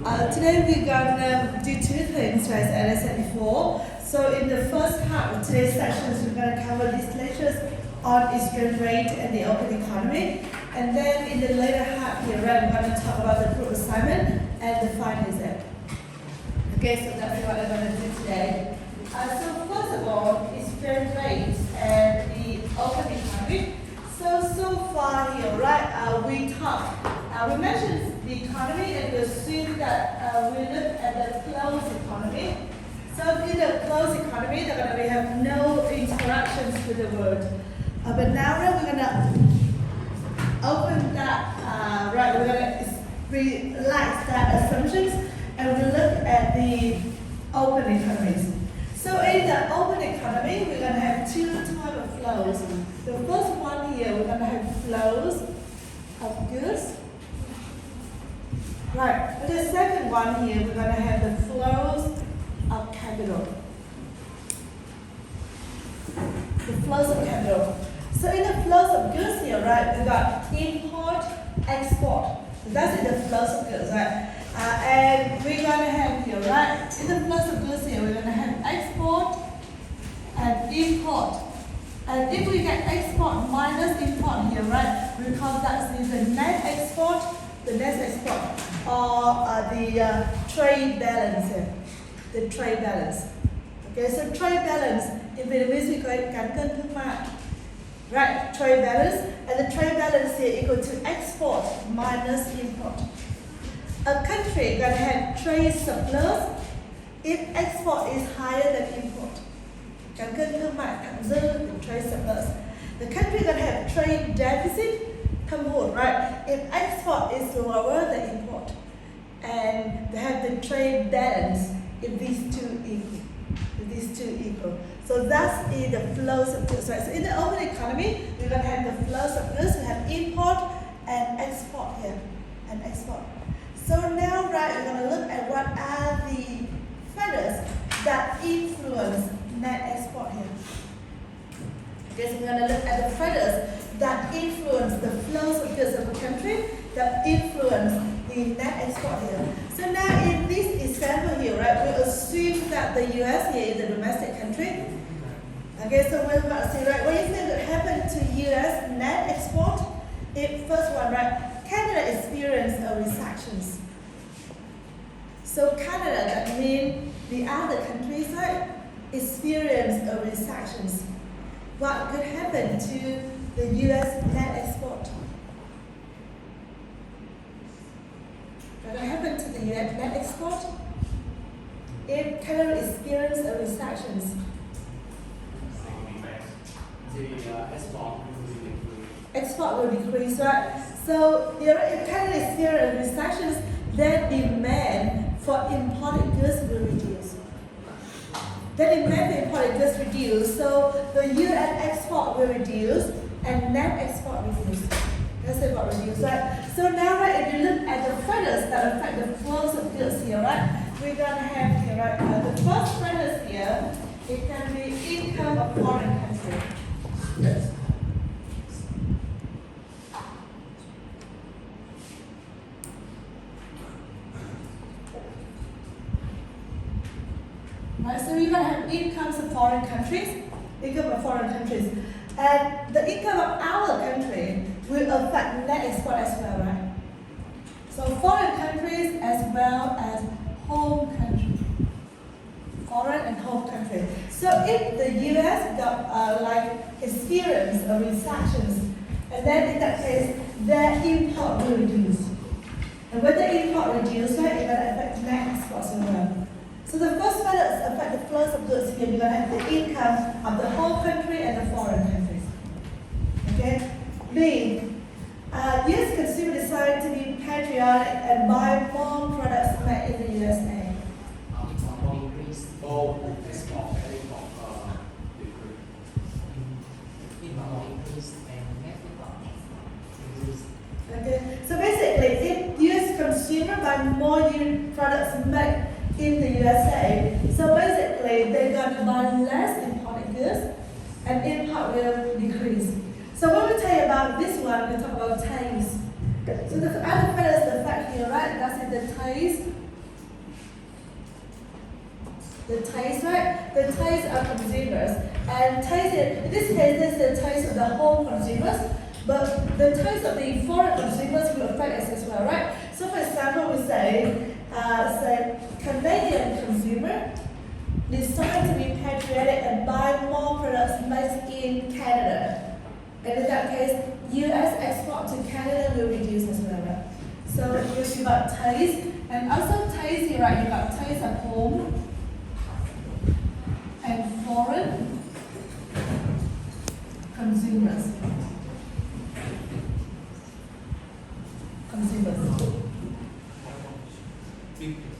Today we're gonna do two things, right, as I said before. So in the first half of today's sessions, we're gonna cover these lectures on exchange rate and the open economy. And then in the later half here, right, we're gonna talk about the group assignment and the final exam. Okay, so that's what I'm gonna do today. So first of all, exchange rate and the open economy. So far here, right, we mentioned the economy and we assume that we look at the closed economy. So in the closed economy, they're going to have no interactions with the world. But now we're going to open that, we're going to relax that assumptions and we look at the open economies. So in the open economy, we're going to have two types of flows. The first one here, we're going to have flows of goods. Right, and the second one here, we're going to have the flows of capital. The flows of capital. So in the flows of goods here, right, we got import, export. So that's in the flows of goods, right? And we're going to have here, right, in the flows of goods here, we're going to have export and import. And if we get export minus import here, right, we call that is the net export, or the trade balance here, the trade balance. Okay, so trade balance, in Vietnamese we call it cán cân thương mại. Right, trade balance, and the trade balance here equal to export minus import. A country can have trade surplus if export is higher than import. Cán cân thương mại thặng dư, the trade surplus. The country can have trade deficit, thâm hụt, right? If export is lower than import. And they have the trade balance if these two equal. So that's in the flows of goods, right? So in the open economy, we're going to have the flows of goods. We have import and export here, and export. So now, right, we're going to look at what are the factors that influence net export here. Okay, so we're going to look at the factors that influence the flows of goods of a country, that influence the net export here. So now in this example here, right, we assume that the US here is a domestic country. Okay, so we're about to see, right, what do you think would happen to US net export? First one, right, Canada experienced a recession. So Canada, that means the other countries, right, experienced a recession. What could happen to the US net export? What happened to the US net export if Canada experienced a recession? Export will decrease, right? So if Canada experiences recessions, then demand for imported goods will reduce. The demand for imported goods reduce, so the US export will reduce and net export reduce. That's about reduce, right? So now, right, if you look at the factors that affect the flows of goods here, right, we're gonna have here, right, the first factors here, it can be income of foreign country. Yes. Right, so we're gonna have incomes of foreign countries, and the income of our country will affect net export as well, right? So foreign countries as well as home country. Foreign and home country. So if the US got experience a recession, and then in that case, their import will reduce. And when the import reduces, right, it will affect net exports as well. So the first factors affect the flows of goods here. You're going to have the income of the home country and the foreign countries. Okay? B. US consumers decide to be patriotic and buy more products made in the USA. Okay. So basically, if US consumers buy more products made in the USA, so basically they're going to buy less imported goods and import will decrease. So when we tell you about this one, we talk about taste. So the other factors affect here, right? That's in the taste The taste, right? The taste of consumers. And taste, in this case, this is the taste of the home consumers, but the taste of the foreign consumers will affect us as well, right? So for example, we say Canadian consumer decide to be patriotic and buy more products made in Canada. And in that case, US export to Canada will reduce as well, right? So you got taste, and also taste here, right? You got taste of home and foreign consumers.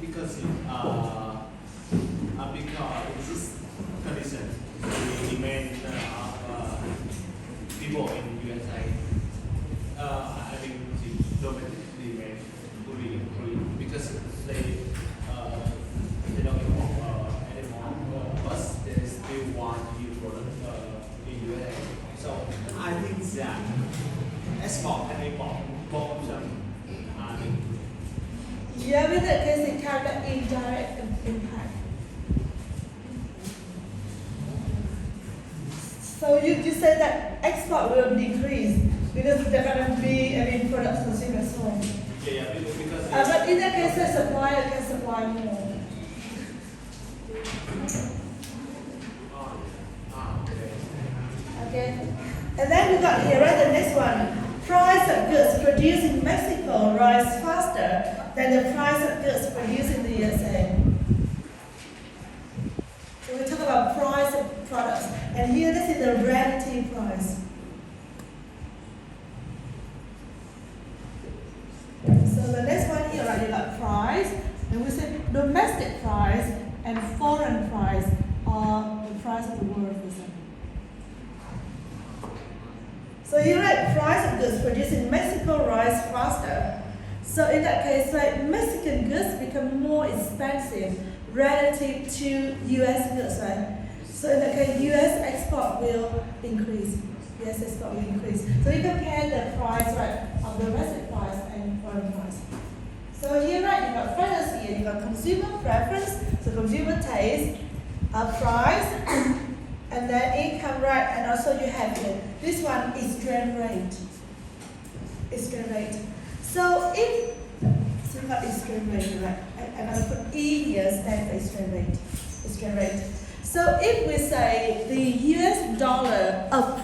Because in this condition, we demand people in USA. I think the domestic demand will increase because they don't import anymore, but they still want new product in USA. So I think that export and import both Yeah, with that case, it can have an indirect impact. So you say that export will decrease because there are going to be products consumers home. Yeah, because But in that case, the supplier can supply more. Okay. And then we got here, right, the next one. Price of goods produced in Mexico rise faster than the price of goods produced in the USA. So we talk about price of products, and here this is the relative price. So the next one here, right, you got price, and we say domestic price and foreign price are the price of the world, for example. So here, right, price of goods produced in Mexico rise faster. So in that case, like Mexican goods become more expensive relative to US goods, right? So in that case, US export will increase. US export will increase. So you compare the price, right, of the domestic price and foreign price. So here, right, you got finance here, you got consumer preference, so consumer taste, price, and then income, right, and also you have here, this one is exchange rate. Exchange rate. So if, so you got exchange rate, right? I'm going to put E here, stand for exchange rate. Exchange rate. So if we say the US dollar of